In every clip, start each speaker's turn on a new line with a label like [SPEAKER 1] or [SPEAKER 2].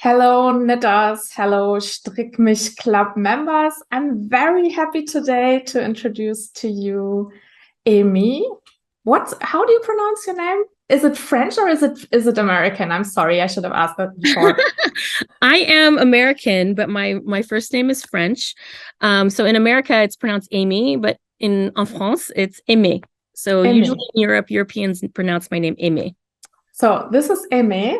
[SPEAKER 1] Hello, knitters. Hello, Strickmich Club members. I'm very happy today to introduce to you Amy. How do you pronounce your name? Is it French or is it American? I'm sorry, I should have asked that before.
[SPEAKER 2] I am American, but my first name is French. So in America, it's pronounced Amy, but en France, it's Aimé. So usually
[SPEAKER 1] Amy.
[SPEAKER 2] in Europe, Europeans pronounce my name Aimé.
[SPEAKER 1] So this is Amy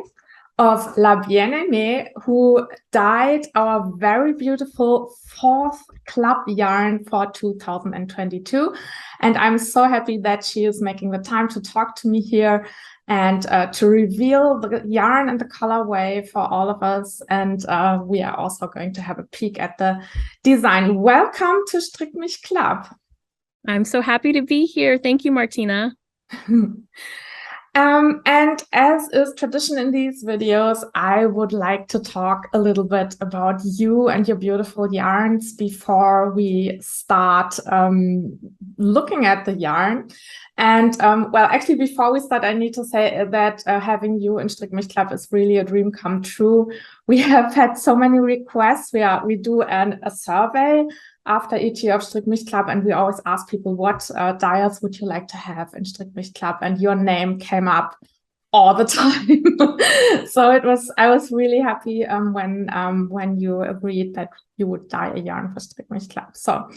[SPEAKER 1] of La Bien-Aimée, who dyed our very beautiful fourth club yarn for 2022. And I'm so happy that she is making the time to talk to me here and to reveal the yarn and the colorway for all of us. And we are also going to have a peek at the design. Welcome to Strickmich Club.
[SPEAKER 2] I'm so happy to be here. Thank you, Martina.
[SPEAKER 1] And as is tradition in these videos, I would like to talk a little bit about you and your beautiful yarns before we start looking at the yarn. And well, actually, before we start, I need to say that having you in Strickmich Club is really a dream come true. We have had so many requests. We do a survey after each year of Strickmich Club, and we always ask people, what dyers would you like to have in Strickmich Club? And your name came up all the time. So I was really happy when you agreed that you would dye a yarn for Strickmich Club. So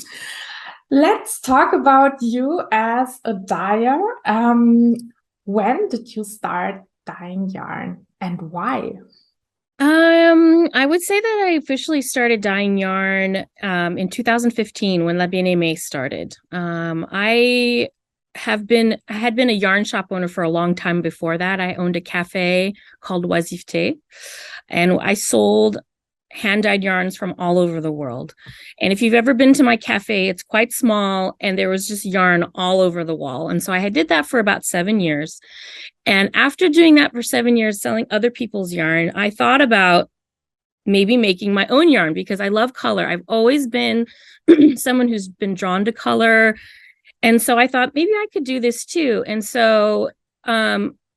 [SPEAKER 1] let's talk about you as a dyer. When did you start dyeing yarn and why?
[SPEAKER 2] I would say that I officially started dyeing yarn in 2015 when La Bien-Aimée started. I had been a yarn shop owner for a long time before that. I owned a cafe called Oisiveté, and I sold hand-dyed yarns from all over the world. And if you've ever been to my cafe, it's quite small and there was just yarn all over the wall. And so I did that for about 7 years. And after doing that for 7 years, selling other people's yarn, I thought about maybe making my own yarn because I love color. I've always been someone who's been drawn to color. And so I thought maybe I could do this too. And so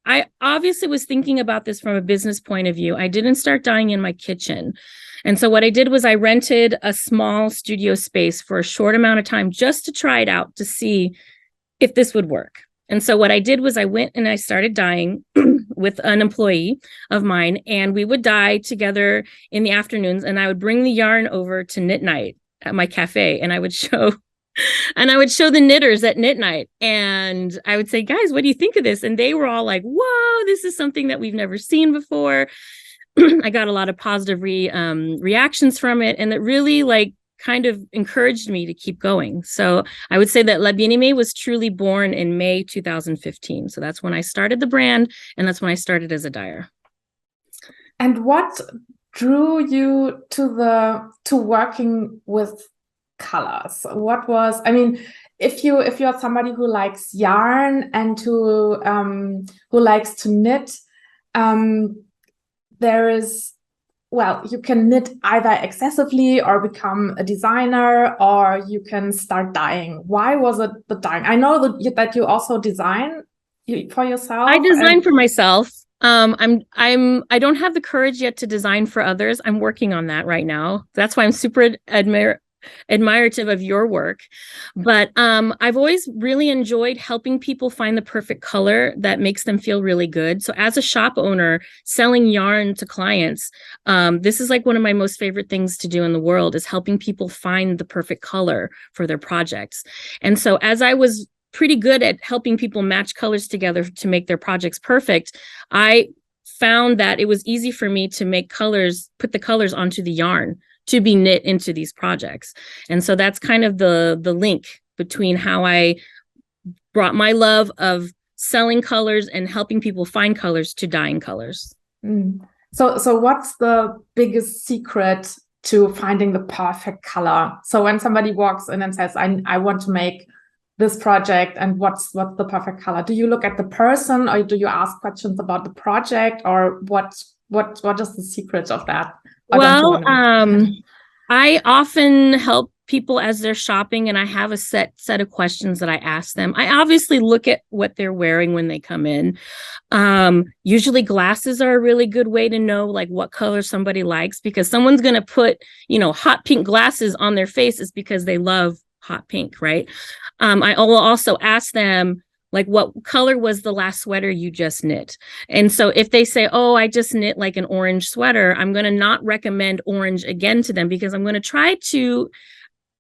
[SPEAKER 2] I obviously was thinking about this from a business point of view. I didn't start dyeing in my kitchen. And so what I did was I rented a small studio space for a short amount of time just to try it out to see if this would work. And so what I did was I went and I started dyeing with an employee of mine, and we would dye together in the afternoons, and I would bring the yarn over to knit night at my cafe, and I would show the knitters at knit night, and I would say, guys, what do you think of this? And they were all like, whoa, this is something that we've never seen before. I got a lot of positive reactions from it, and it really kind of encouraged me to keep going. So I would say that La Bien-Aimée was truly born in May 2015. So that's when I started the brand, and that's when I started as a dyer.
[SPEAKER 1] And what drew you to working with colors? What was, I mean, if you're somebody who likes yarn and who likes to knit, you can knit either excessively or become a designer, or you can start dyeing. Why was it the dyeing? I know that you also design for yourself.
[SPEAKER 2] I design for myself. I don't have the courage yet to design for others. I'm working on that right now. That's why I'm super admirative of your work. But I've always really enjoyed helping people find the perfect color that makes them feel really good. So as a shop owner selling yarn to clients, this is like one of my most favorite things to do in the world, is helping people find the perfect color for their projects. And so as I was pretty good at helping people match colors together to make their projects perfect, I found that it was easy for me to put the colors onto the yarn to be knit into these projects. And so that's kind of the link between how I brought my love of selling colors and helping people find colors to dyeing colors.
[SPEAKER 1] So what's the biggest secret to finding the perfect color? So when somebody walks in and says, I want to make this project, and what's the perfect color? Do you look at the person, or do you ask questions about the project, or what is the secret of that?
[SPEAKER 2] Well, I often help people as they're shopping, and I have a set of questions that I ask them. I obviously look at what they're wearing when they come in. Usually glasses are a really good way to know like what color somebody likes, because someone's going to put, hot pink glasses on their faces because they love hot pink, right? I will also ask them, like, what color was the last sweater you just knit? And so if they say, oh, I just knit like an orange sweater, I'm going to not recommend orange again to them, because I'm going to try to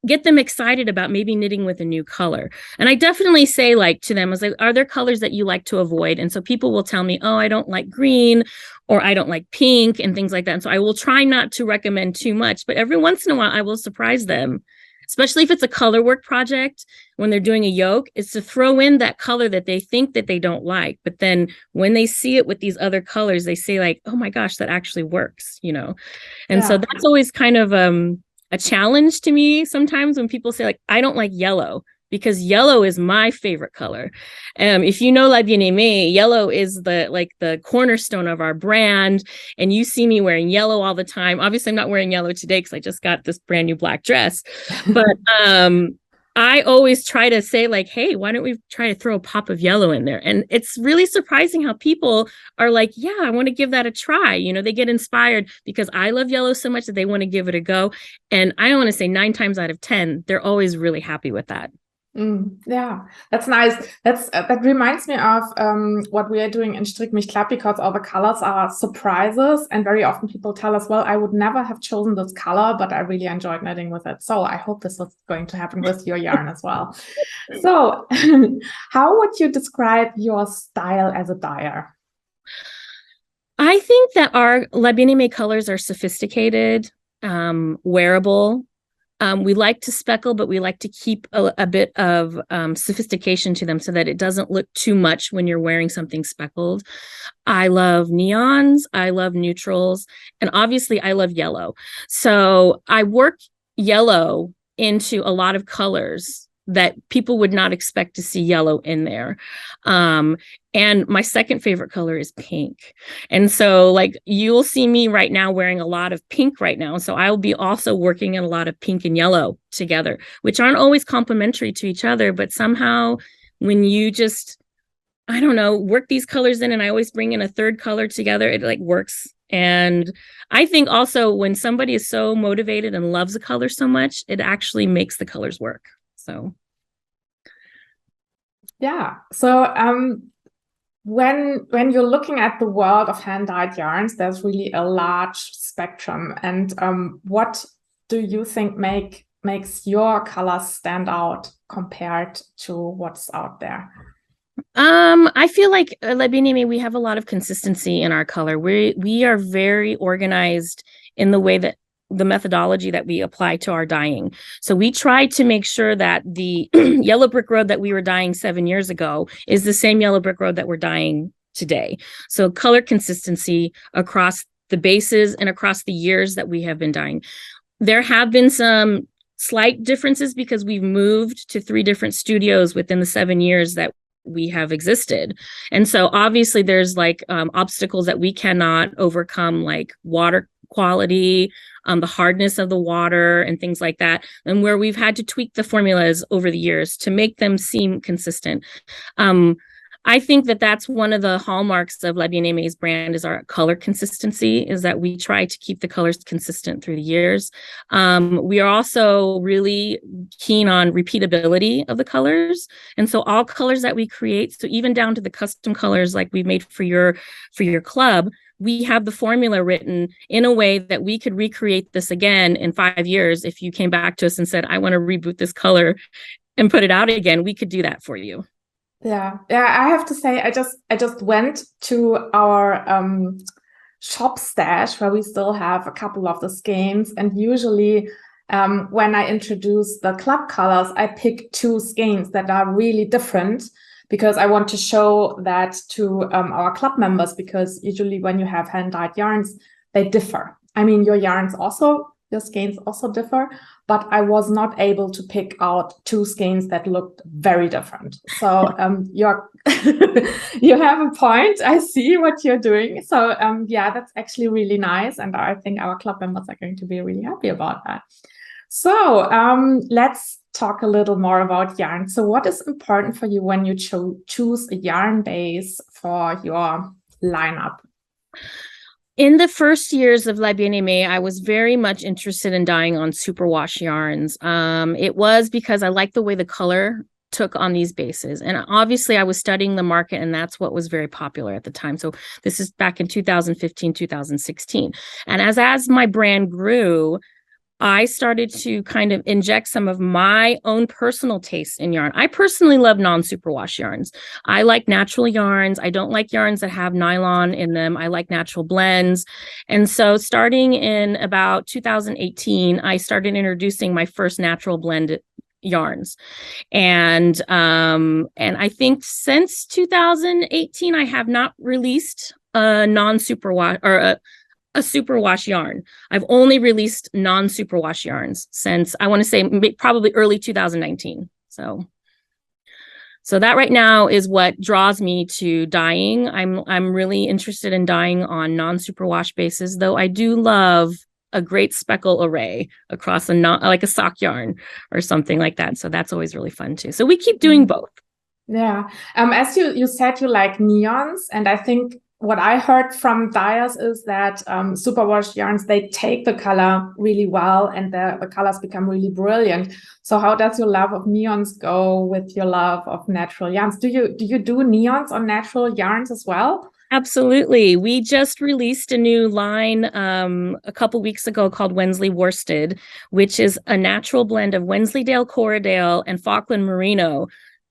[SPEAKER 2] get them excited about maybe knitting with a new color. And I definitely say like to them, I was like, are there colors that you like to avoid? And so people will tell me, oh, I don't like green, or I don't like pink, and things like that. And so I will try not to recommend too much, but every once in a while I will surprise them, especially if it's a color work project. When they're doing a yoke, is to throw in that color that they think that they don't like. But then when they see it with these other colors, they say like, oh my gosh, that actually works, And so that's always kind of a challenge to me sometimes when people say like, I don't like yellow, because yellow is my favorite color. If you know La Bien-Aimée, yellow is the cornerstone of our brand. And you see me wearing yellow all the time. Obviously, I'm not wearing yellow today because I just got this brand new black dress. But I always try to say like, hey, why don't we try to throw a pop of yellow in there? And it's really surprising how people are like, yeah, I want to give that a try. They get inspired because I love yellow so much that they want to give it a go. And I want to say 9 times out of 10, they're always really happy with that.
[SPEAKER 1] Yeah, that's nice. That reminds me of what we are doing in Strickmich Club, because all the colors are surprises, and very often people tell us, well, I would never have chosen this color, but I really enjoyed knitting with it. So I hope this is going to happen with your yarn as well. So how would you describe your style as a dyer?
[SPEAKER 2] I think that our La Bien-Aimée colors are sophisticated, wearable. We like to speckle, but we like to keep a bit of sophistication to them so that it doesn't look too much when you're wearing something speckled. I love neons. I love neutrals. And obviously, I love yellow. So I work yellow into a lot of colors that people would not expect to see yellow in there. And my second favorite color is pink. And so like you'll see me right now wearing a lot of pink right now. So I'll be also working in a lot of pink and yellow together, which aren't always complementary to each other. But somehow when you just, I don't know, work these colors in, and I always bring in a third color together, it like works. And I think also when somebody is so motivated and loves a color so much, it actually makes the colors work. So.
[SPEAKER 1] Yeah. So when you're looking at the world of hand-dyed yarns, there's really a large spectrum. And what do you think makes your colors stand out compared to what's out there?
[SPEAKER 2] I feel like La Bien-Aimée, we have a lot of consistency in our color. We are very organized in the way that the methodology that we apply to our dyeing. So we try to make sure that the yellow brick road that we were dyeing 7 years ago is the same yellow brick road that we're dyeing today. So color consistency across the bases and across the years that we have been dyeing. There have been some slight differences because we've moved to 3 different studios within the 7 years that we have existed. And so obviously there's like obstacles that we cannot overcome, like water quality, the hardness of the water and things like that, and where we've had to tweak the formulas over the years to make them seem consistent. I think that that's one of the hallmarks of La Bien-Aimé's brand is our color consistency, is that we try to keep the colors consistent through the years. We are also really keen on repeatability of the colors. And so all colors that we create, so even down to the custom colors like we've made for your club, we have the formula written in a way that we could recreate this again in 5 years. If you came back to us and said, I want to reboot this color and put it out again, we could do that for you.
[SPEAKER 1] Yeah. I have to say, I just went to our shop stash where we still have a couple of the skeins, and usually when I introduce the club colors, I pick 2 skeins that are really different, because I want to show that to our club members, because usually when you have hand-dyed yarns, they differ. I mean, your skeins also differ, but I was not able to pick out 2 skeins that looked very different. So you have a point. I see what you're doing. So yeah, that's actually really nice. And I think our club members are going to be really happy about that. So let's talk a little more about yarn. So what is important for you when you choose a yarn base for your lineup?
[SPEAKER 2] In the first years of La Bien-Aimée, I was very much interested in dyeing on superwash yarns. It was because I liked the way the color took on these bases. And obviously I was studying the market, and that's what was very popular at the time. So this is back in 2015, 2016. And as my brand grew, I started to kind of inject some of my own personal tastes in yarn. I personally love non-superwash yarns. I like natural yarns. I don't like yarns that have nylon in them. I like natural blends. And so starting in about 2018, I started introducing my first natural blend yarns. And I think since 2018, I have not released a non-superwash or a superwash yarn. I've only released non-superwash yarns since, I want to say, probably early 2019. So that right now is what draws me to dyeing. I'm really interested in dyeing on non-superwash bases, though I do love a great speckle array across like a sock yarn or something like that. So that's always really fun too. So we keep doing both.
[SPEAKER 1] Yeah. As you said, you like neons, and I think what I heard from dyers is that superwash yarns, they take the color really well, and the colors become really brilliant. So how does your love of neons go with your love of natural yarns? Do you do neons on natural yarns as well?
[SPEAKER 2] Absolutely. We just released a new line a couple weeks ago called Wensley Worsted, which is a natural blend of Wensleydale, Corriedale, and Falkland Merino,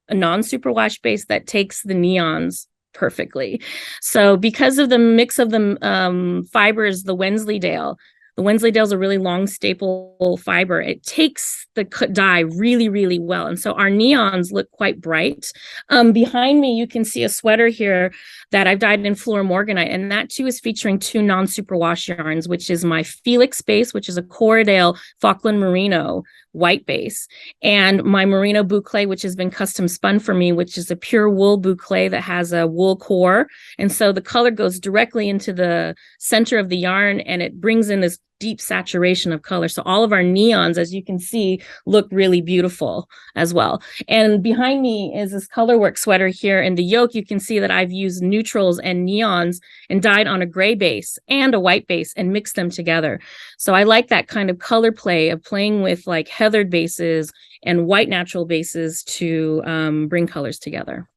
[SPEAKER 2] a non-superwash base that takes the neons perfectly. So because of the mix of the fibers, the Wensleydale is a really long staple fiber. It takes the dye really, really well. And so our neons look quite bright. Behind me, you can see a sweater here that I've dyed in Flora Morganite. And that too is featuring two non-superwash yarns, which is my Felix base, which is a Corriedale Falkland Merino white base, and my Merino boucle, which has been custom spun for me, which is a pure wool boucle that has a wool core. And so the color goes directly into the center of the yarn, and it brings in this deep saturation of color. So all of our neons, as you can see, look really beautiful as well. And behind me is this colorwork sweater here. In the yoke, you can see that I've used neutrals and neons and dyed on a gray base and a white base and mixed them together. So I like that kind of color play of playing with like heathered bases and white natural bases to bring colors together.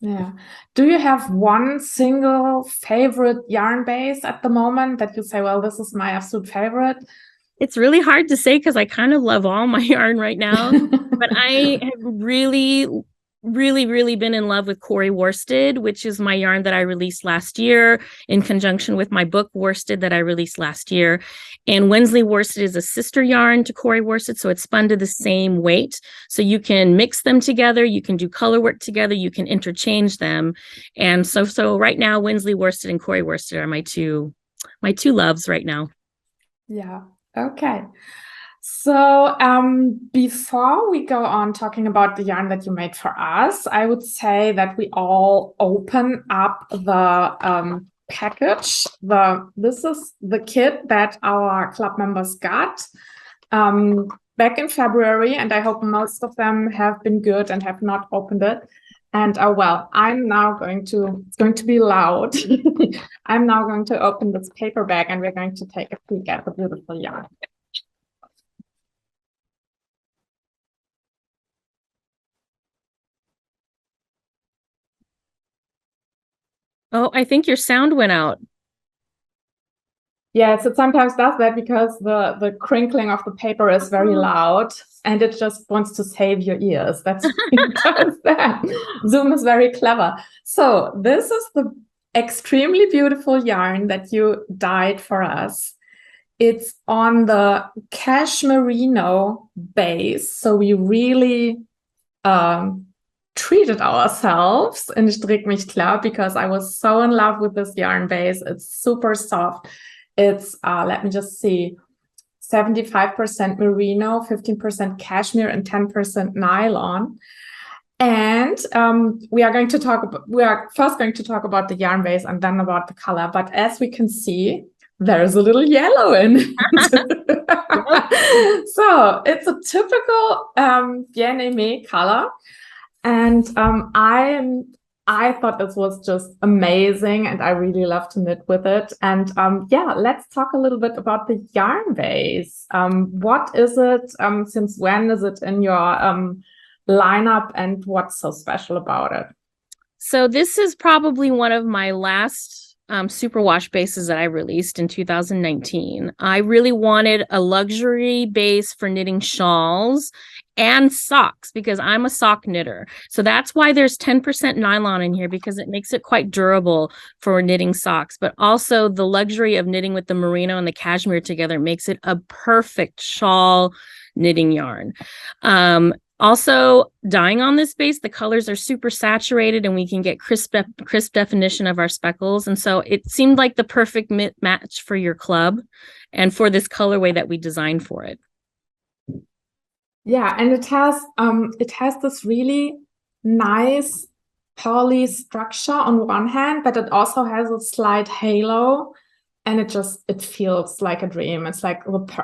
[SPEAKER 1] Yeah. Do you have one single favorite yarn base at the moment that you say, well, this is my absolute favorite?
[SPEAKER 2] It's really hard to say because I kind of love all my yarn right now, but I have really been in love with Corey Worsted, which is my yarn that I released last year in conjunction with my book Worsted that I released last year. And Wensley Worsted is a sister yarn to Corey Worsted, so it's spun to the same weight. So you can mix them together, you can do color work together, you can interchange them. And so right now, Wensley Worsted and Corey Worsted are my two loves right now.
[SPEAKER 1] Yeah. Okay. So before we go on talking about the yarn that you made for us, I would say that we all open up the package. This is the kit that our club members got back in February, and I hope most of them have been good and have not opened it. And well, I'm now it's going to be loud. I'm now going to open this paper bag, and we're going to take a peek at the beautiful yarn.
[SPEAKER 2] Oh, I think your sound went out.
[SPEAKER 1] Yes, it sometimes does that because the crinkling of the paper is very loud, and it just wants to save your ears. That's that. Zoom is very clever. So this is the extremely beautiful yarn that you dyed for us. It's on the cashmerino base, so we really treated ourselves in Strickmich Club because I was so in love with this yarn base. It's super soft. It's let me just see, 75% merino, 15% cashmere, and 10% nylon. And we are first going to talk about the yarn base and then about the color. But as we can see, there's a little yellow in it. So it's a typical bien-aimé color. And I thought this was just amazing, and I really love to knit with it. And yeah, let's talk a little bit about the yarn base. What is it? Since when is it in your lineup, and what's so special about it?
[SPEAKER 2] So this is probably one of my last superwash bases that I released in 2019. I really wanted a luxury base for knitting shawls and socks because I'm a sock knitter. So that's why there's 10% nylon in here, because it makes it quite durable for knitting socks. But also the luxury of knitting with the merino and the cashmere together makes it a perfect shawl knitting yarn. Also, dyeing on this base, the colors are super saturated and we can get crisp definition of our speckles. And so it seemed like the perfect match for your club and for this colorway that we designed for it.
[SPEAKER 1] Yeah, and it has this really nice poly structure on one hand, but it also has a slight halo, and it feels like a dream. It's like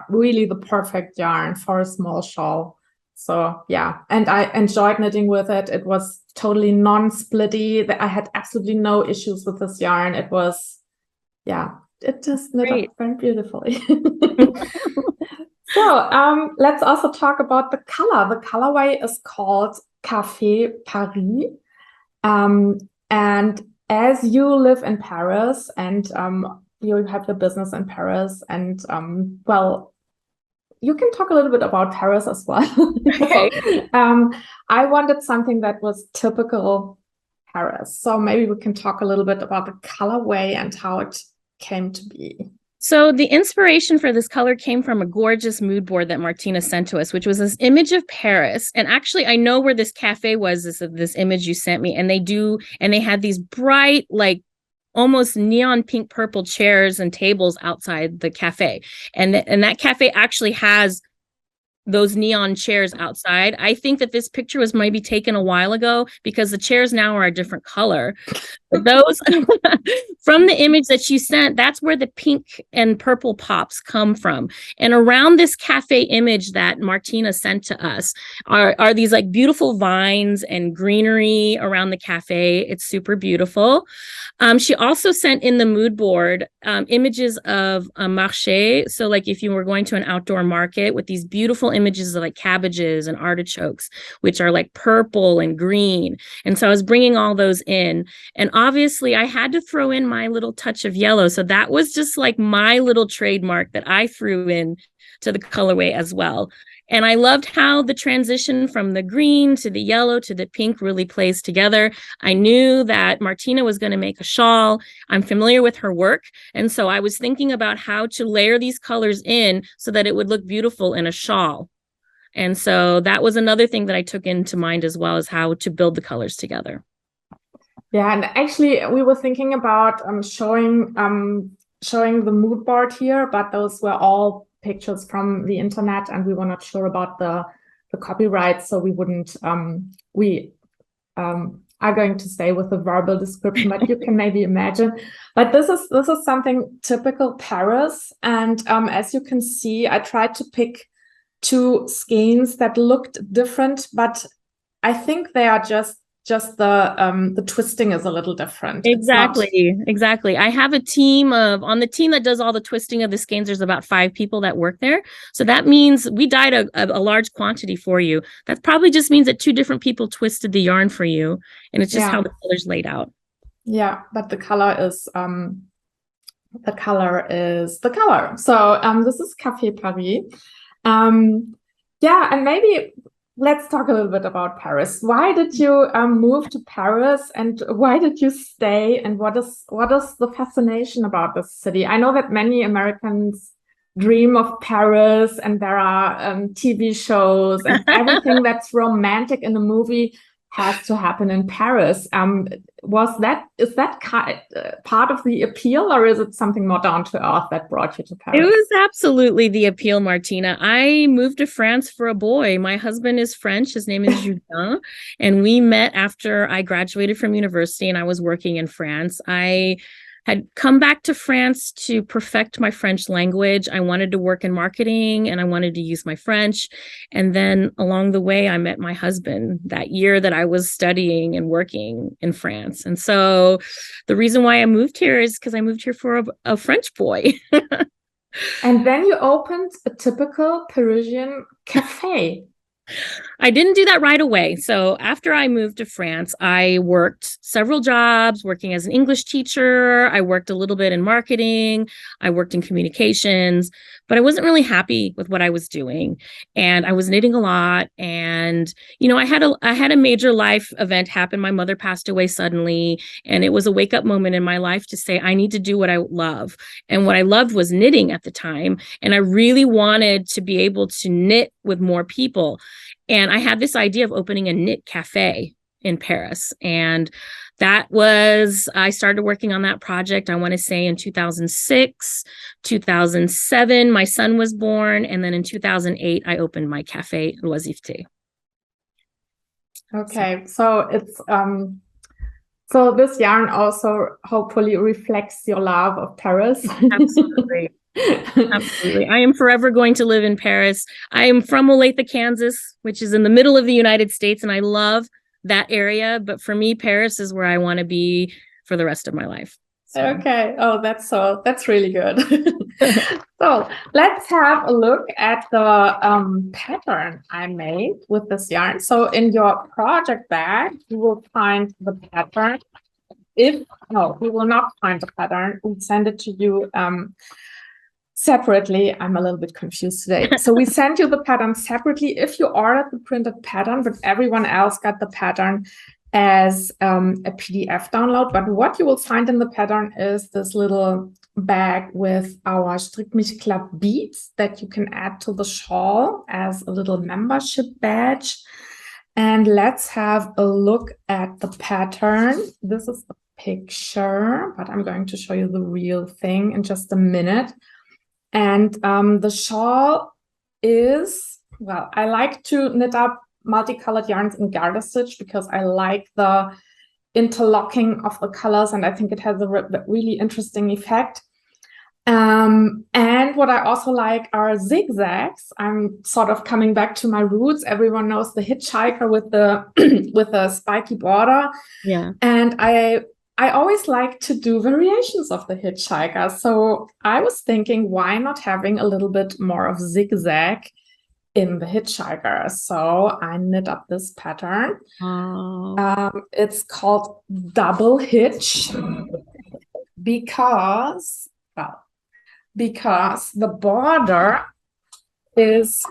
[SPEAKER 1] really the perfect yarn for a small shawl. So yeah, and I enjoyed knitting with it. It was totally non-splitty. I had absolutely no issues with this yarn. It was, yeah, it just knit up very beautifully. So let's also talk about the color. The colorway is called Café Paris. And as you live in Paris and you have your business in Paris, and well, you can talk a little bit about Paris as well. Okay. I wanted something that was typical Paris. So maybe we can talk a little bit about the colorway and how it came to be.
[SPEAKER 2] So the inspiration for this color came from a gorgeous mood board that Martina sent to us, which was this image of Paris. And actually, I know where this cafe was, this image you sent me. And they had these bright, like almost neon pink purple chairs and tables outside the cafe. And that cafe actually has those neon chairs outside. I think that this picture was maybe taken a while ago because the chairs now are a different color. But those from the image that you sent, that's where the pink and purple pops come from. And around this cafe image that Martina sent to us are these like beautiful vines and greenery around the cafe. It's super beautiful. She also sent in the mood board images of a marché. So like if you were going to an outdoor market with these beautiful images of like cabbages and artichokes, which are like purple and green. And so I was bringing all those in. And obviously I had to throw in my little touch of yellow. So that was just like my little trademark that I threw in to the colorway as well. And I loved how the transition from the green to the yellow to the pink really plays together. I knew that Martina was going to make a shawl. I'm familiar with her work. And so I was thinking about how to layer these colors in so that it would look beautiful in a shawl. And so that was another thing that I took into mind as well, as how to build the colors together.
[SPEAKER 1] Yeah, and actually we were thinking about showing the mood board here, but those were all pictures from the internet, and we were not sure about the copyright, so we wouldn't we are going to stay with the verbal description, but you can maybe imagine. But this is something typical Paris, and as you can see, I tried to pick two skeins that looked different, but I think they are just the twisting is a little different.
[SPEAKER 2] Exactly. I have a team on the team that does all the twisting of the skeins. There's about 5 people that work there. So that means we dyed a large quantity for you. That probably just means that 2 different people twisted the yarn for you. And it's just how the color's laid out. Yeah,
[SPEAKER 1] but the color is the color. So this is Café Paris. Yeah, and maybe let's talk a little bit about Paris. Why did you move to Paris, and why did you stay, and what is the fascination about this city? I know that many Americans dream of Paris, and there are TV shows and everything that's romantic in a movie has to happen in Paris. Is that part of the appeal, or is it something more down to earth that brought you to Paris?
[SPEAKER 2] It was absolutely the appeal, Martina. I moved to France for a boy. My husband is French. His name is Julien, and we met after I graduated from university and I was working in France. I had come back to France to perfect my French language. I wanted to work in marketing and I wanted to use my French. And then along the way, I met my husband that year that I was studying and working in France. And so the reason why I moved here is because I moved here for a French boy.
[SPEAKER 1] And then you opened a typical Parisian cafe.
[SPEAKER 2] I didn't do that right away. So after I moved to France, I worked several jobs working as an English teacher. I worked a little bit in marketing. I worked in communications, but I wasn't really happy with what I was doing. And I was knitting a lot. And, I had a major life event happen. My mother passed away suddenly. And it was a wake up moment in my life to say, I need to do what I love. And what I loved was knitting at the time. And I really wanted to be able to knit with more people. And I had this idea of opening a knit cafe in Paris. And I started working on that project, I want to say in 2006, 2007, my son was born. And then in 2008, I opened my cafe, L'Oisiveté.
[SPEAKER 1] Okay, so it's, so this yarn also hopefully reflects your love of Paris.
[SPEAKER 2] Absolutely. Absolutely. I am forever going to live in Paris. I am from Olathe, Kansas, which is in the middle of the United States, and I love that area. But for me, Paris is where I want to be for the rest of my life. So.
[SPEAKER 1] Okay. Oh, that's really good. So let's have a look at the pattern I made with this yarn. So in your project bag, you will find the pattern. No, we will not find the pattern. We'll send it to you separately. I'm a little bit confused today. So we sent you the pattern separately if you ordered the printed pattern, but everyone else got the pattern as a PDF download. But what you will find in the pattern is this little bag with our Strickmich Club beads that you can add to the shawl as a little membership badge. And let's have a look at the pattern. This is a picture, but I'm going to show you the real thing in just a minute. And the shawl is, well, I like to knit up multicolored yarns in garter stitch because I like the interlocking of the colors, and I think it has a really interesting effect. And what I also like are zigzags. I'm sort of coming back to my roots. Everyone knows the hitchhiker with the with the spiky border.
[SPEAKER 2] Yeah.
[SPEAKER 1] And I always like to do variations of the hitchhiker. So I was thinking, why not having a little bit more of zigzag in the hitchhiker? So I knit up this pattern.
[SPEAKER 2] Oh.
[SPEAKER 1] It's called double hitch because the border is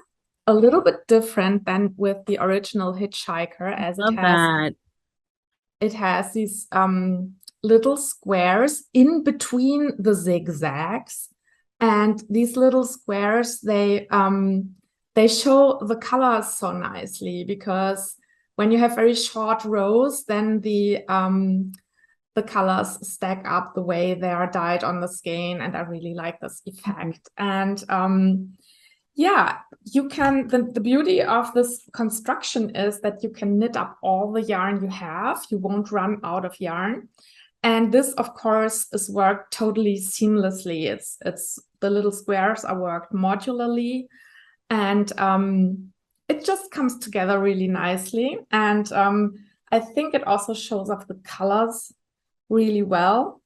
[SPEAKER 1] a little bit different than with the original hitchhiker, as it has these little squares in between the zigzags, and these little squares, they show the colors so nicely, because when you have very short rows, then the colors stack up the way they are dyed on the skein, and I really like this effect. And yeah, you can, the beauty of this construction is that you can knit up all the yarn you have. You won't run out of yarn. And this, of course, is worked totally seamlessly. It's the little squares are worked modularly, and it just comes together really nicely. And I think it also shows off the colors really well.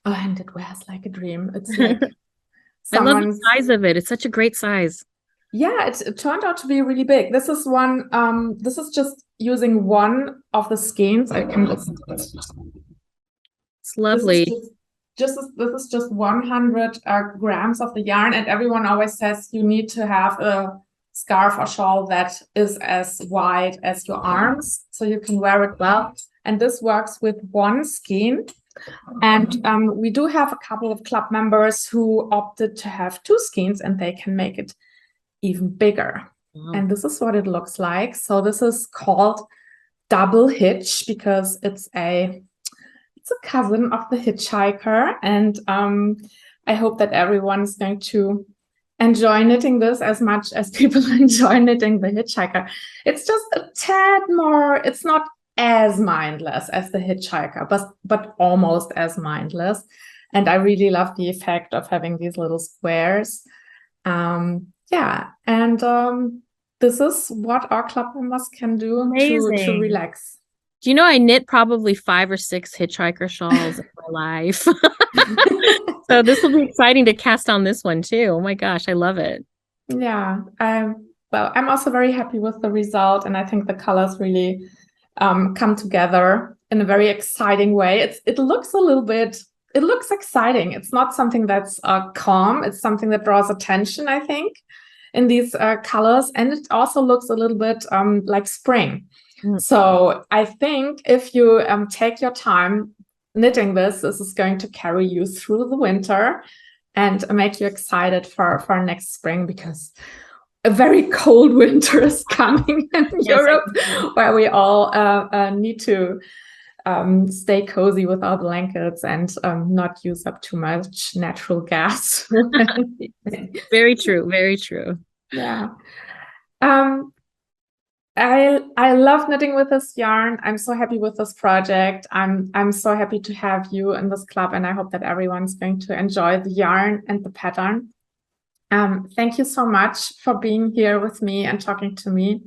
[SPEAKER 1] Oh, and it wears like a dream. It's like
[SPEAKER 2] I love the size of it. It's such a great size.
[SPEAKER 1] Yeah, it turned out to be really big. This is one, this is just using one of the skeins. I can just,
[SPEAKER 2] it's lovely.
[SPEAKER 1] This is just 100 grams of the yarn, and everyone always says you need to have a scarf or shawl that is as wide as your arms, so you can wear it well. And this works with one skein. And we do have a couple of club members who opted to have two skeins, and they can make it even bigger. Wow. And this is what it looks like. So this is called double hitch because it's a cousin of the hitchhiker. And I hope that everyone is going to enjoy knitting this as much as people enjoy knitting the hitchhiker. It's just a tad more, it's not as mindless as the hitchhiker, but almost as mindless. And I really love the effect of having these little squares. Yeah, and this is what our club members can do to relax.
[SPEAKER 2] Do you know I knit probably 5 or 6 hitchhiker shawls in my life? So this will be exciting to cast on this one too. Oh my gosh, I love it.
[SPEAKER 1] Yeah, well, I'm also very happy with the result, and I think the colors really come together in a very exciting way. It looks a little bit, it looks exciting. It's not something that's calm. It's something that draws attention, I think, in these colors. And it also looks a little bit like spring. So I think if you take your time knitting this is going to carry you through the winter and make you excited for next spring, because a very cold winter is coming in Europe, where we all need to stay cozy with our blankets and not use up too much natural gas.
[SPEAKER 2] Very true. Very true.
[SPEAKER 1] Yeah. I love knitting with this yarn. I'm so happy with this project. I'm so happy to have you in this club, and I hope that everyone's going to enjoy the yarn and the pattern. Thank you so much for being here with me and talking to me.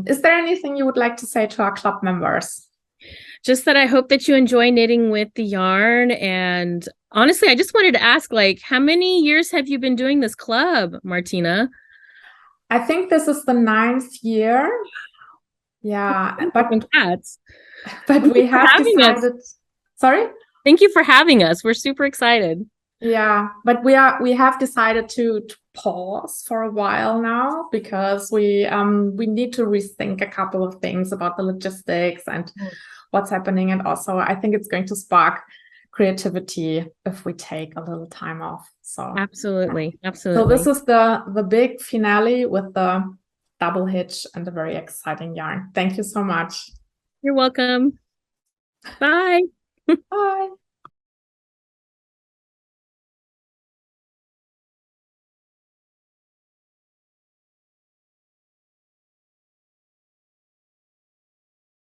[SPEAKER 1] Is there anything you would like to say to our club members?
[SPEAKER 2] Just that I hope that you enjoy knitting with the yarn. And honestly, I just wanted to ask, like, how many years have you been doing this club, Martina?
[SPEAKER 1] I think this is the 9th year. Yeah, but we have decided. Sorry?
[SPEAKER 2] Thank you for having us. We're super excited.
[SPEAKER 1] Yeah, but we have decided to pause for a while now, because we need to rethink a couple of things about the logistics and what's happening. And also, I think it's going to spark creativity if we take a little time off. So
[SPEAKER 2] absolutely.
[SPEAKER 1] So this is the big finale with the double hitch and a very exciting yarn. Thank you so much.
[SPEAKER 2] You're welcome. Bye.
[SPEAKER 1] Bye.